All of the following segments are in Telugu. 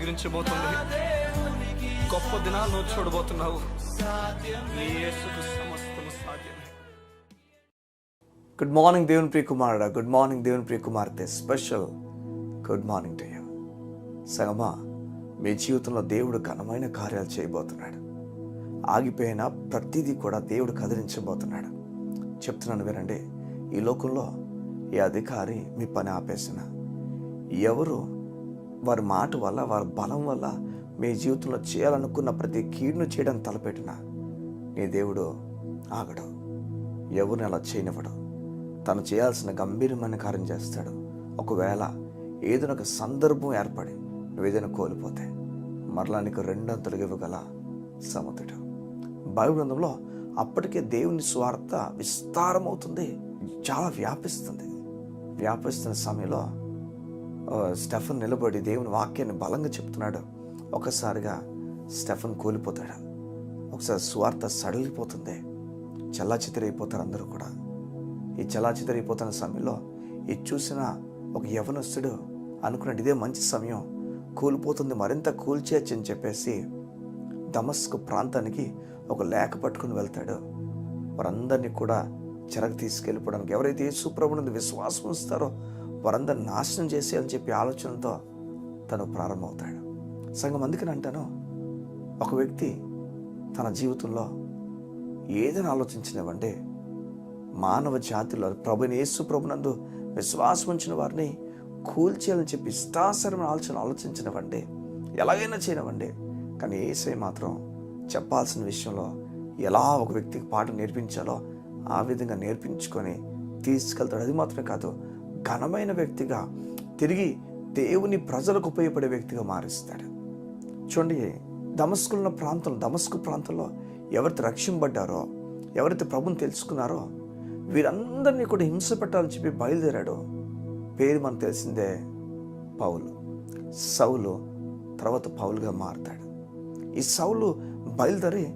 చిగురించబోతుంది. గొప్ప దినాలు నువ్వు చూడబోతున్నావు. నీ యేసుకు సమస్తము సాధ్యమే. గుడ్ మార్నింగ్ దేవుని ప్రియ కుమారుడా, గుడ్ మార్నింగ్ దేవుని ప్రియ కుమార్తె. Special good morning to you. సంగమా, మీ జీవితంలో దేవుడు ఘనమైన కార్యాలు చేయబోతున్నాడు. ఆగిపోయిన ప్రతిదీ కూడా దేవుడు కదిలించబోతున్నాడు. చెప్తున్నాను వినండి. ఈ లోకంలో ఈ అధికారి మీ పని ఆపేసిన, ఎవరు వారి మాట వల్ల, వారి బలం వల్ల మీ జీవితంలో చేయాలనుకున్న ప్రతి కీడును చేయడం తలపెట్టిన నీ దేవుడు ఆగడు. ఎవరిని అలా చేయనివ్వడు. తను చేయాల్సిన గంభీరమైన కార్యం చేస్తాడు. ఒకవేళ ఏదైనా ఒక సందర్భం ఏర్పడి నువ్వు ఏదైనా కోల్పోతే మరలా నీకు రెండంతలుగా ఇవ్వగల సమర్థుడు. బైబిల్ గ్రంథంలో అప్పటికే దేవుని స్వార్థ విస్తారమవుతుంది, చాలా వ్యాపిస్తున్న సమయంలో స్టెఫన్ నిలబడి దేవుని వాక్యాన్ని బలంగా చెప్తున్నాడు. ఒకసారిగా స్టెఫన్ కూలిపోతాడు. ఒకసారి స్వార్థ సడలిపోతుంది. చల్లాచితరైపోతారు అందరూ కూడా. ఈ చల్లాచితరైపోతున్న సమయంలో ఇది చూసిన ఒక యవనస్తుడు అనుకున్నాడు, ఇదే మంచి సమయం, కూలిపోతుంది, మరింత కూల్చేయచ్చు అని చెప్పేసి దమస్కు ప్రాంతానికి ఒక లేఖ పట్టుకుని వెళ్తాడు. వారందరినీ కూడా చెరకు తీసుకెళ్ళిపోవడానికి, ఎవరైతే యేసు ప్రభువునందు విశ్వాసం ఉంచుతారో వారందరిని నాశనం చేసేయాలని చెప్పి ఆలోచనతో తను ప్రారంభమవుతాడు. సంఘం, అందుకని అంటాను, ఒక వ్యక్తి తన జీవితంలో ఏదైనా ఆలోచించినవంటే మానవ జాతిలో ప్రభుని యేసు ప్రభునందు విశ్వాసం ఉంచిన వారిని కూల్చేయాలని చెప్పి ఇష్టాసరమైన ఆలోచించినవంటే, ఎలాగైనా చేయనివ్వండి, కానీ యేసయ్య మాత్రం చెప్పాల్సిన విషయంలో ఎలా ఒక వ్యక్తికి పాఠం నేర్పించాలో ఆ విధంగా నేర్పించుకొని తీసుకెళ్తాడు. అది మాత్రమే కాదు, ఘనమైన వ్యక్తిగా తిరిగి దేవుని ప్రజలకు ఉపయోగపడే వ్యక్తిగా మారుస్తాడు. చూడండి, దమస్కు ప్రాంతంలో ఎవరైతే రక్షింపబడ్డారో, ఎవరైతే ప్రభుని తెలుసుకున్నారో వీరందరినీ కూడా హింస పెట్టాలని చెప్పి బయలుదేరాడు. పేరు మనకు తెలిసిందే, పౌలు. సౌలు తర్వాత పౌలుగా మారుతాడు. ఈ సౌలు బయలుదేరి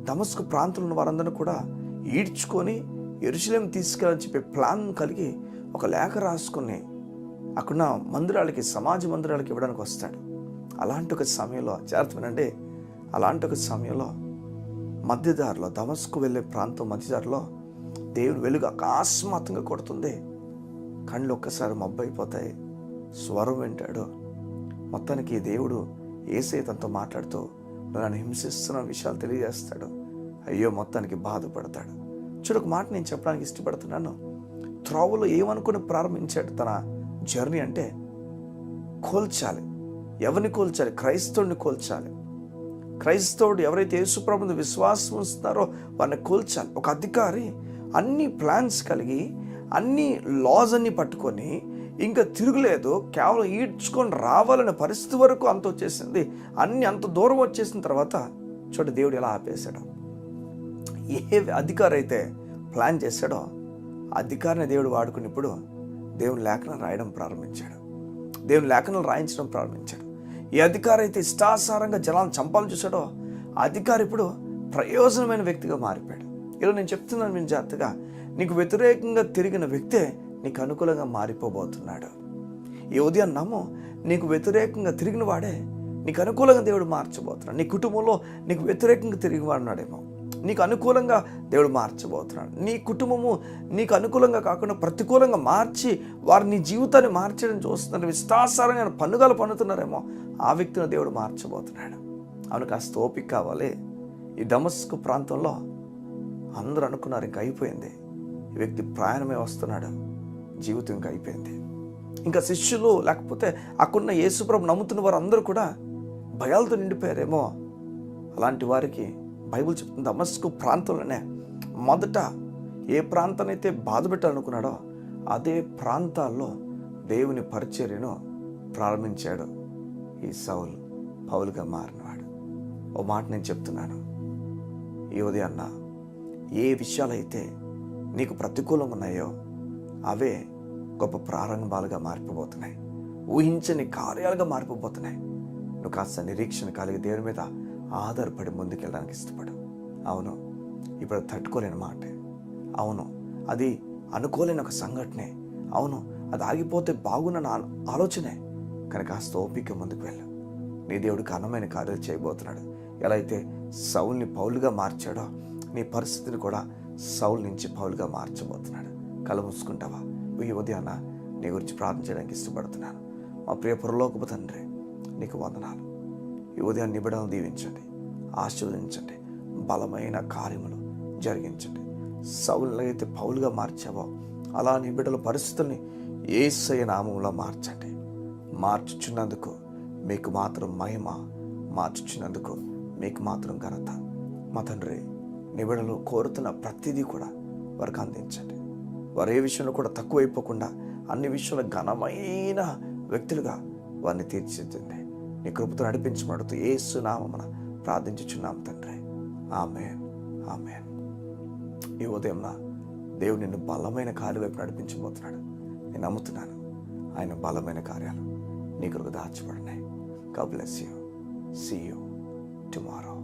దమస్కు ప్రాంతంలో ఉన్న వారందరినీ కూడా ఈడ్చుకొని యెరూషలేం తీసుకెళ్ళని చెప్పి ప్లాన్ కలిగి ఒక లేఖ రాసుకుని అక్కడున్న మందిరాలకి, సమాజ మందిరాలకి ఇవ్వడానికి వస్తాడు. అలాంటి ఒక సమయంలో జాగ్రత్తమేనండి, అలాంటి ఒక సమయంలో మధ్యదారిలో, దమస్కు వెళ్ళే ప్రాంతం మధ్యదారిలో దేవుని వెలుగు అకస్మాత్తుగా కొడుతుంది. కళ్ళు ఒక్కసారి మబ్బైపోతాయి. స్వరం వింటాడు. మొత్తానికి దేవుడు యేసయ్య తనతో మాట్లాడుతూ నన్ను హింసిస్తున్న విషయాలు తెలియజేస్తాడు. అయ్యో, మొత్తానికి బాధపడతాడు. చూడొక మాట నేను చెప్పడానికి ఇష్టపడుతున్నాను. త్రోవలో ఏమనుకుని ప్రారంభించాడు తన జర్నీ అంటే, కోల్చాలి. ఎవరిని కోల్చాలి? క్రైస్తవుడిని కోల్చాలి. క్రైస్తవుడు ఎవరైతే యేసుప్రభువుని విశ్వాసం ఉంచుతారో వారిని కోల్చాలి. ఒక అధికారి అన్ని ప్లాన్స్ కలిగి అన్ని లాస్ అన్ని పట్టుకొని ఇంకా తిరుగులేదు, కేవలం ఈడ్చుకొని రావాలనే పరిస్థితి వరకు అంత వచ్చేసింది. అంత దూరం వచ్చేసిన తర్వాత చూడండి దేవుడు ఎలా ఆపేశాడు. ఏ అధికారి అయితే ప్లాన్ చేశాడో అధికారిని దేవుడు వాడుకుని ఇప్పుడు దేవుని లేఖనం రాయడం ప్రారంభించాడు. దేవుని లేఖనం రాయించడం ప్రారంభించాడు. ఏ అధికారి అయితే ఇష్టాసారంగా జనాలను చంపాలని చూశాడో అధికారి ఇప్పుడు ప్రయోజనమైన వ్యక్తిగా మారిపోయాడు. ఇలా నేను చెప్తున్నాను, నేను జాగ్రత్తగా, నీకు వ్యతిరేకంగా తిరిగిన వ్యక్తే నీకు అనుకూలంగా మారిపోబోతున్నాడు. ఈ ఉదయం నమ్ము, నీకు వ్యతిరేకంగా తిరిగిన వాడే నీకు అనుకూలంగా దేవుడు మార్చబోతున్నాడు. నీ కుటుంబంలో నీకు వ్యతిరేకంగా తిరిగి వాడినాడేమో నీకు అనుకూలంగా దేవుడు మార్చబోతున్నాడు. నీ కుటుంబము నీకు అనుకూలంగా కాకుండా ప్రతికూలంగా మార్చి వారు నీ జీవితాన్ని మార్చడం చూస్తున్నారు. విస్తాసారంగా పన్నుగాలు పన్నుతున్నారేమో ఆ వ్యక్తిని దేవుడు మార్చబోతున్నాడు. అవును, కాస్త ఓపిక కావాలి. ఈ దమస్కు ప్రాంతంలో అందరూ అనుకున్నారు ఇంకా అయిపోయింది, ఈ వ్యక్తి ప్రయాణమే వస్తున్నాడు, జీవితం ఇంకా అయిపోయింది. ఇంకా శిష్యులు లేకపోతే అక్కడున్న యేసుప్రభు నమ్ముతున్న వారు అందరూ కూడా భయాలతో నిండిపోయారేమో. అలాంటి వారికి బైబిల్ చెప్తుంది, దమస్కు ప్రాంతంలోనే మొదట ఏ ప్రాంతానైతే బాధ పెట్టాలనుకున్నాడో అదే ప్రాంతాల్లో దేవుని పరిచర్యను ప్రారంభించాడు ఈ సౌలు, పౌలుగా మారినవాడు. ఓ మాట నేను చెప్తున్నాను ఈ ఉదయాన్న, ఏ విషయాలైతే నీకు ప్రతికూలంగా ఉన్నాయో అవే గొప్ప ప్రారంభాలుగా మారిపోబోతున్నాయి, ఊహించని కార్యాలుగా మారిపోబోతున్నాయి. నువ్వు కాస్త నిరీక్షణ కలిగి దేవుని మీద ఆధారపడి ముందుకెళ్ళడానికి ఇష్టపడు. అవును, ఇప్పుడు తట్టుకోలేని మాట, అవును అది అనుకోలేని ఒక సంఘటనే, అవును అది ఆగిపోతే బాగున్న ఆలోచనే, కానీ కాస్త ఓపిక ముందుకు వెళ్ళు. నీ దేవుడు ఘనమైన కార్యాలు చేయబోతున్నాడు. ఎలా అయితే సౌల్ని పౌలుగా మార్చాడో నీ పరిస్థితిని కూడా సౌల్ నుంచి పౌలుగా మార్చబోతున్నాడు. కళ్ళు మూసుకుంటావా? ఈ ఉదయాన నీ గురించి ప్రార్థన చేయడానికి ఇష్టపడుతున్నాను. మా ప్రియ పరలోకపు తండ్రి, నీకు వందనాలు. ఈ ఉదయం నీ బిడ్డలను దీవించండి, ఆశీర్వదించండి, బలమైన కార్యములు జరిగించండి. సౌలుని అయితే పౌలుగా మార్చావో అలా నీ బిడ్డల పరిస్థితుల్ని యేసయ్య నామములో మార్చండి. మార్చుచున్నందుకు మీకు మాత్రం మహిమ, మార్చుచున్నందుకు మీకు మాత్రం ఘనత. మా తండ్రి, నీ బిడ్డలు కోరుతున్న ప్రతిదీ కూడా వారికి అందించండి. వారు ఏ విషయంలో కూడా తక్కువైపోకుండా అన్ని విషయంలో ఘనమైన వ్యక్తులుగా వారిని తీర్చిదిద్దండి. నీ కృపతో నడిపించబడుతూ యేసు నామమున ప్రార్థించుచున్నాం తండ్రి. ఆమేన్, ఆమేన్. ఈ ఉదయం దేవుడు నిన్ను బలమైన కార్యం వైపు నడిపించబోతున్నాడు. నేను నమ్ముతున్నాను. ఆయన బలమైన కార్యాలు నీ కొరకు దాచబడినాయి. God bless you. See you tomorrow.